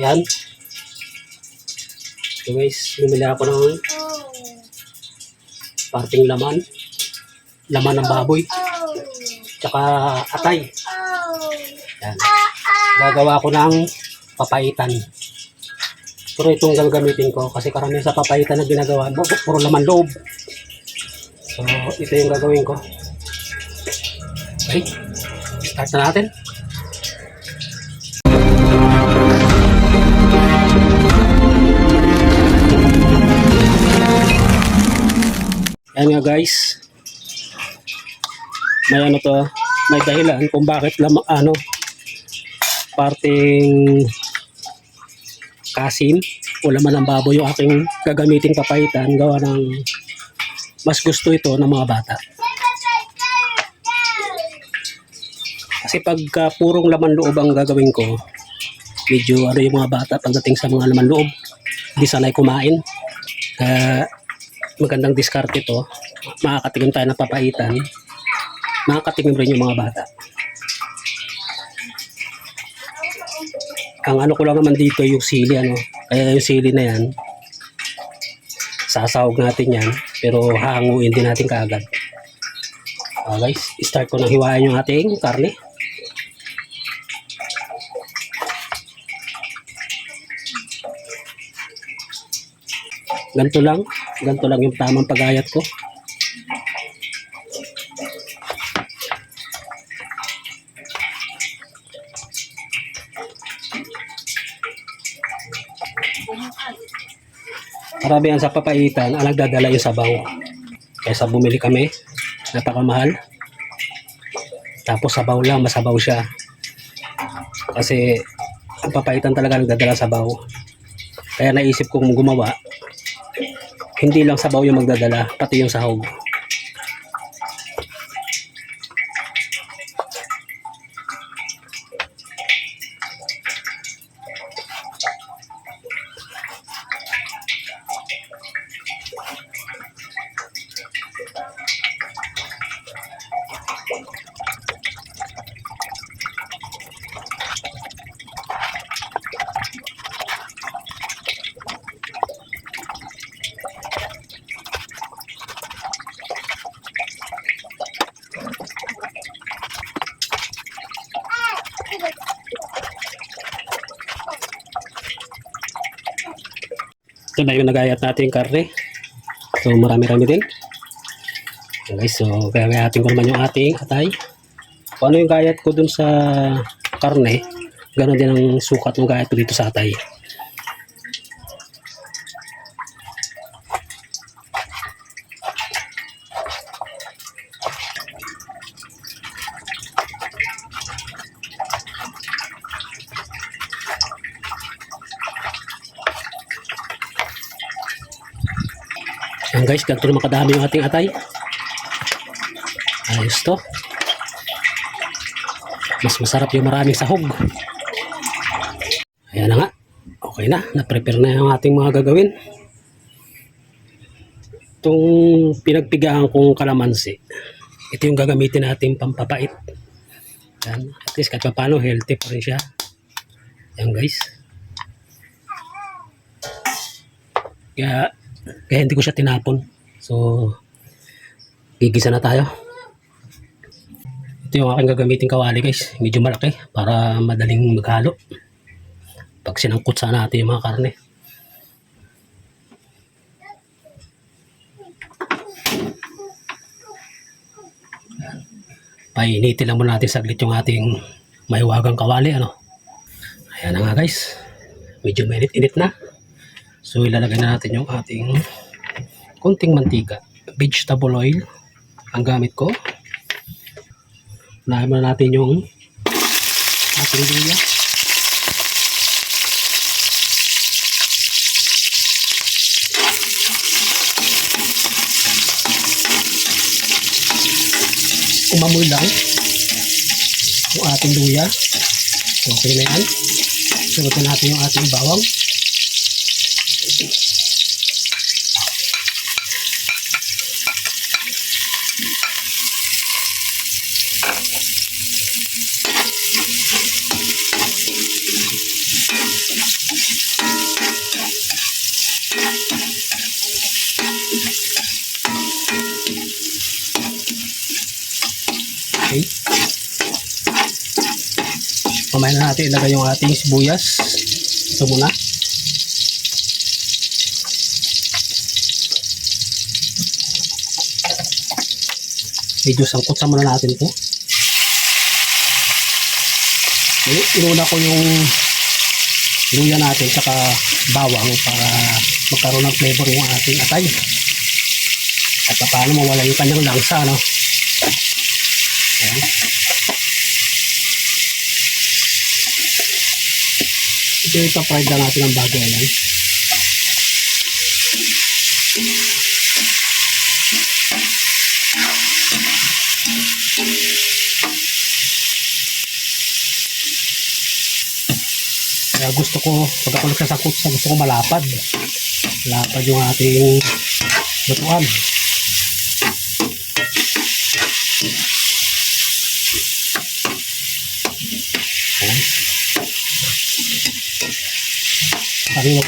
Yan. So guys, bumili ako ng parting laman. Laman ng baboy. Tsaka atay. Yan. Gagawa ko ng papaitan. Pero itong gagamitin ko kasi karamihan sa papaitan na ginagawa, puro laman loob. So, ito yung gagawin ko. Okay, start na natin. Ayan nga guys. May ano to, may dahilan kung bakit parting kasim o laman ng baboy yung aking gagamitin papaitan. Gawa ng mas gusto ito ng mga bata. Kasi pagka purong laman loob ang gagawin ko, medyo yung mga bata pagdating sa mga laman loob, hindi sanay kumain. Kaya magandang diskarte ito. Makakatingin tayo ng papaitan. Makakatingin rin yung mga bata. Ang ano ko lang naman dito yung sili, kaya yung sili na yan sasawag natin yan, pero hanguin din natin kaagad. Guys, start ko na hiwain yung ating karne. Ganito lang yung tamang pagayat ko. Karamihan sa papaitan, ang nagdadala yung sabaw. Kaysa bumili kami, napakamahal. Tapos sabaw lang, masabaw siya. Kasi ang papaitan talaga nagdadala sabaw. Kaya naisip kong gumawa, hindi lang sabaw yung magdadala, pati yung sahog. Ito na yung nagayat natin yung karne. So marami-rami din. So guys, so gayatin ko naman yung ating atay. Kung ano yung gayat ko dun sa karne, ganoon din ang sukat ng gayat ko dito sa atay. Ayan guys, ganito naman kadami yung ating atay. Ayos to. Mas masarap yung maraming sahog. Ayan na nga. Okay na. Na-prepare na yung ating mga gagawin. Itong pinagpigaan kong kalamansi, ito yung gagamitin natin pampapait. Ayan. At least kahit paano healthy pa rin siya. Ayan guys. Kaya hindi ko siya tinapon. So, gigisa na tayo. Ito yung aking gagamitin kawali guys. Medyo malaki para madaling maghalo. Pag sinangkot sana natin yung mga karne. Painitin lang muna natin saglit yung ating mahiwagang kawali. Ayan na nga guys. Medyo mainit-init na. So ilalagay na natin yung ating konting mantika. Vegetable oil ang gamit ko. Unahin muna natin yung ating luya. Umamoy lang yung ating luya. Okay na yan. Sunod na natin yung ating bawang. natin ilagay yung ating sibuyas. Ito muna. Medyo sangkutsa muna natin ito. Inuna ko yung luya natin saka bawang para magkaroon ng flavor yung ating atay. At paano mawala yung kanyang langsa, no? Ayan. Ito ipa-fried lang natin ang bagay. Ayan. Kaya gusto ko, pag ako nagsasakot, gusto ko malapad. Malapad yung ating lutuan.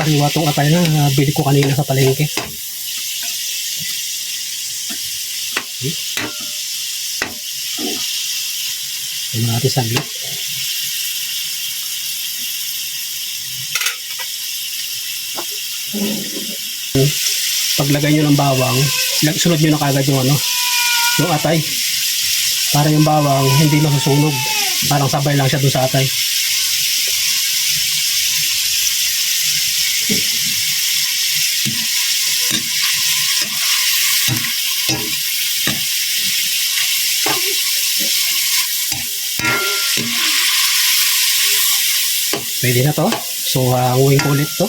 Pariwa itong atay na bili ko kanina sa palengke. Ito natin saglit. Paglagay nyo ng bawang, sunod nyo na kagad yung yung atay, para yung bawang hindi masusunog, parang sabay lang siya dun sa atay. Pwede na to. So hanguin ko ulit to.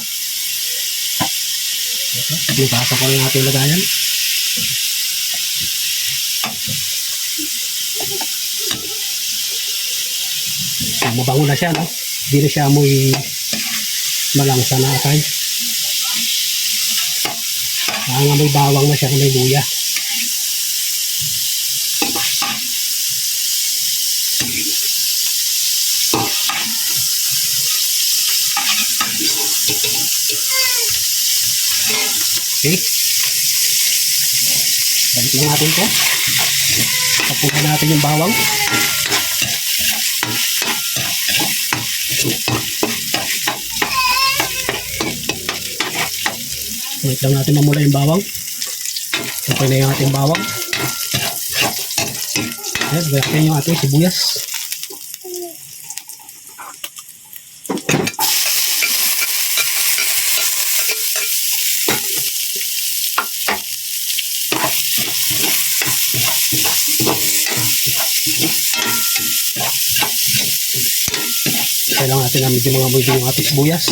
Ibasa ko lang natin lagayan. So, mabango na siya, no? Hindi na siya amoy malangsa na atay. May bawang na siya, may luya. Okay. Balik lang natin ito. Tapunan natin yung bawang. Wait lang natin mamula yung bawang. Okay na yung ating bawang. Ayan, gawin yung ating sibuyas. Kailangan natin na medyo mga multo yung ating sibuyas.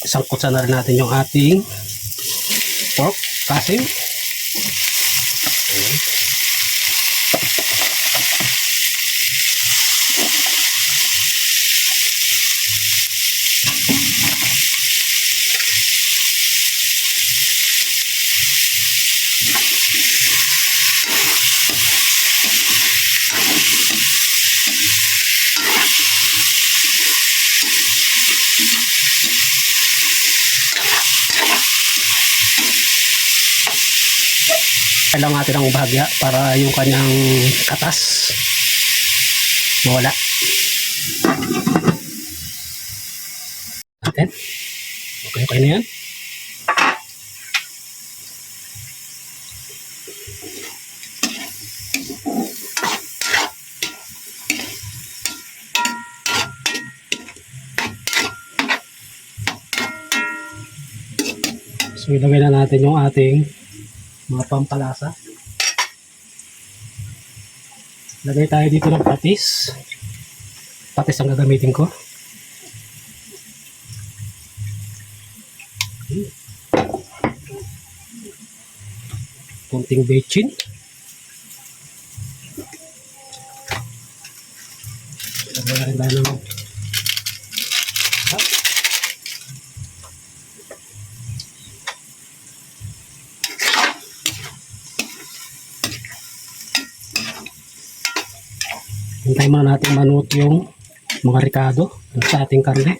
Sangkutsa na rin natin yung ating pork kasim. Kailangan natin ang bahagya para yung kanyang katas mawala. Natin. Okay na yan. So ilagay na natin yung ating mga pampalasa. Lagay tayo dito ng patis. Patis ang gagamitin ko. Konting bechin. Lagay na rin tayo ng hintayin muna natin manuot yung mga ricado sa ating karne.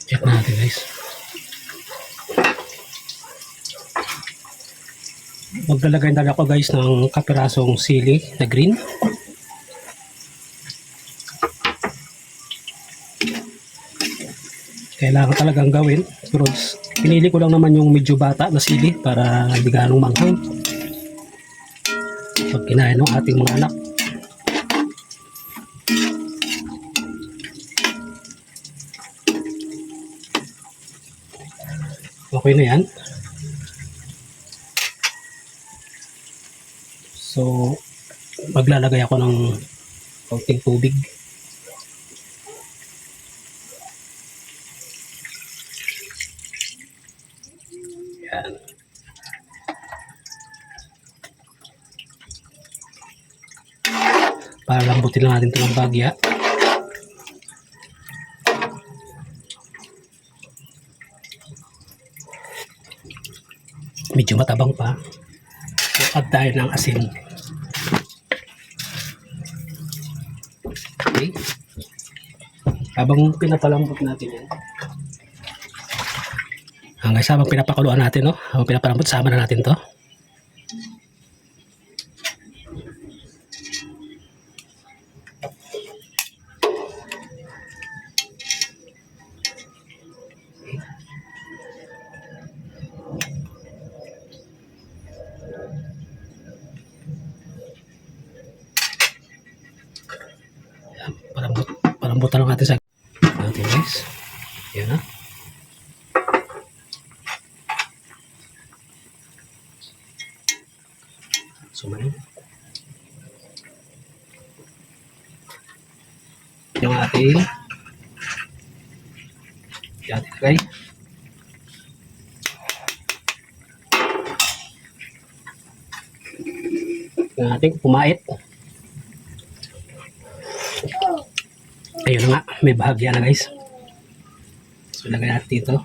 Check natin guys. Maglalagay na ako guys ng kapirasong sili na green. Kailangan talagang gawin. Pero pinili ko lang naman yung medyo bata na sili para hindi ganong manghang. Pag kinain ng ating mga anak. Okay na yan. So, maglalagay ako ng kaunting tubig. Yan. Para lambutin lang natin ito ng bagya. Medyo matabang pa. So, add tayo ng asin. Okay. Habang pinapalambot natin yan. Hanggang sa habang pinapakuluan natin, no? Habang pinapalambot, sama na natin to. Palambutan lang natin sa natin guys. Yan na. Sumanin. Yung ating ilagay. Yung ating pumait. Ayun na nga, may bahagya na guys. So, lagay natin dito.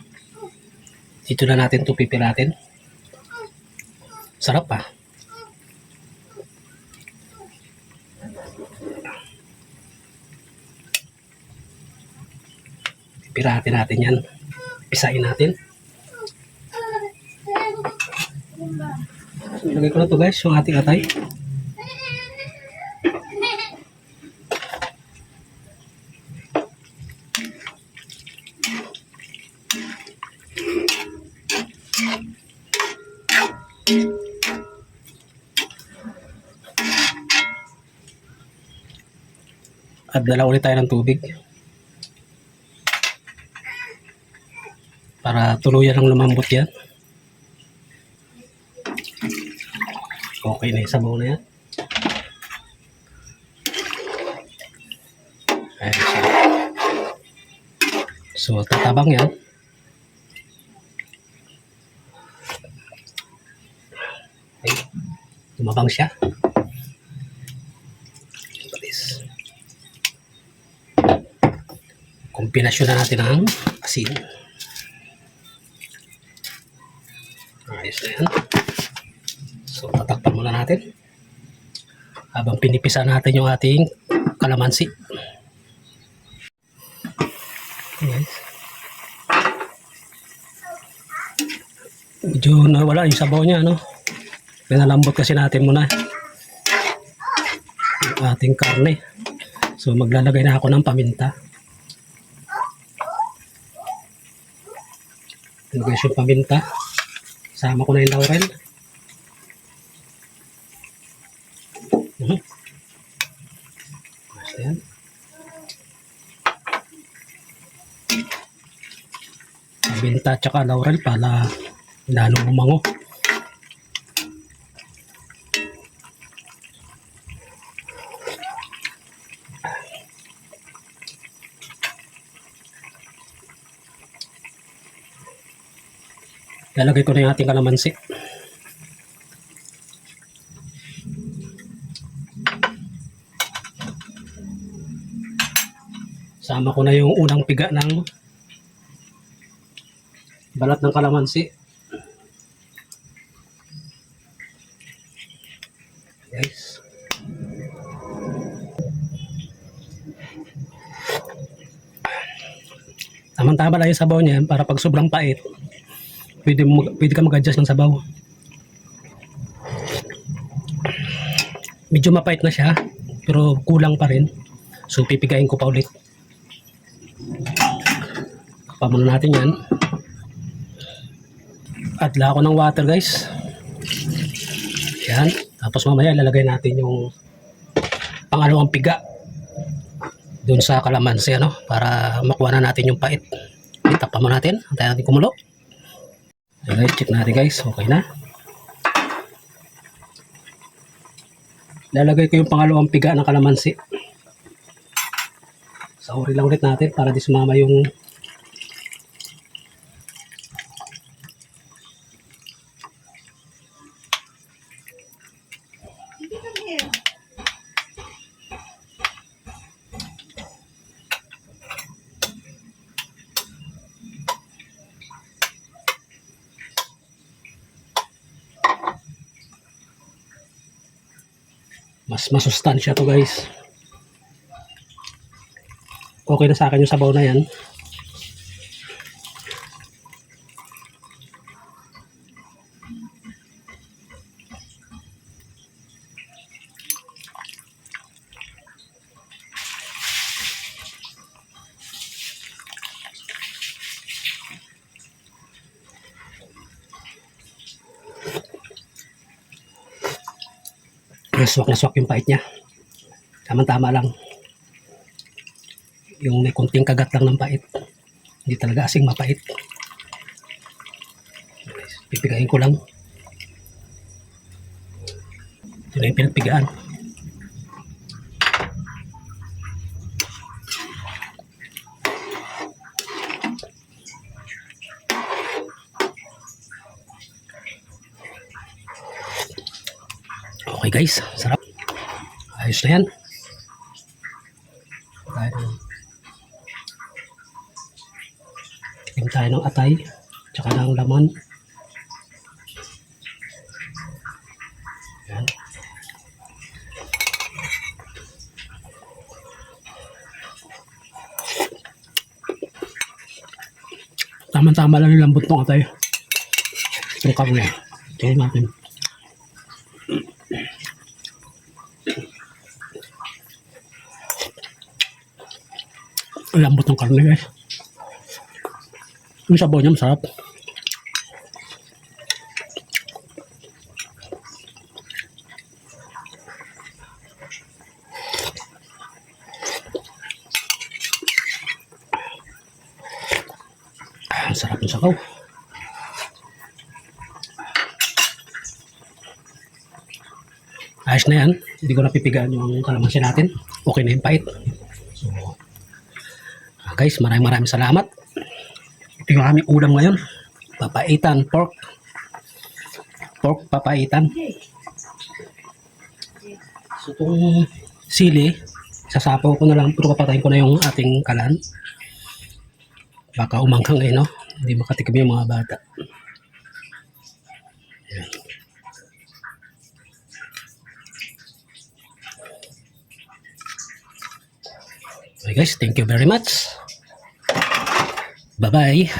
Dito na natin ito pipiratin. Sarap pa. Pipiratin natin yan. Pisain natin. So, ilagay ko na ito guys, yung ating atay. At dala ulit tayo ng tubig para tuluyan ang lumambot yan. Okay na, isabaw na yan. Ayan siya. So tatabang yan. Okay. Tumabang siya. Kombinasyon na natin ang asin. Ayos na yan. So, tatakpan muna natin. Habang pinipisa natin yung ating kalamansi. Okay guys. Medyo nawala yung sabaw niya, no? Pinalambot kasi natin muna yung ating karne. So, maglalagay na ako ng paminta. Ilagay yung paminta. Sama ko na yung laurel. Basta yan. Paminta at saka laurel para lalong umango. Lalagay ko na yung ating kalamansi. Sama ko na yung unang piga ng balat ng kalamansi. Guys. Tamang-tama lang yung sabaw niya para pag sobrang pait, pwede ka mag-adjust ng sabaw. Medyo mapait na siya, pero kulang pa rin. So, pipigayin ko pa ulit. Kapa muna natin yan. Adla ako ng water, guys. Yan. Tapos mamaya ilalagay natin yung pangalawang piga doon sa kalamansi, ano, para makuha na natin yung pait. Itapa mo natin. Antayin natin kumulo. So, guys, check natin, guys. Okay na. Lalagay ko yung pangalawang piga ng kalamansi. Sauri lang ulit natin para di sumama yung mas masustansya to, guys. Okay na sa akin yung sabaw na yan. Swak na swak yung pait niya. Tama-tama lang. Yung may kunting kagat lang ng pait. Hindi talaga asing mapait. Pipigayin ko lang. Ito na yung pinagpigaan. Okay, guys, sarap. Ayos na yan. Tikim tayo ng atay, tsaka ng laman. Yan. Tama-tama lang yung lambot ng atay. Itong karne. Ito natin. Lambot ng karne, guys. Yung sabaw niya masarap. Ang sarap ng sabaw. Ayos na yan. Hindi ko napipigaan yung kalamansi natin. Okay na yung pait. So, guys, maraming salamat. Ito yung aming ulam ngayon. Papaitan, pork. Pork papaitan. So, itong sili, sasapaw ko na lang, pero papatayin ko na yung ating kalan. Baka umanghang no? Hindi makatikim yung mga bata. Yan. Okay, guys, thank you very much. Bye-bye.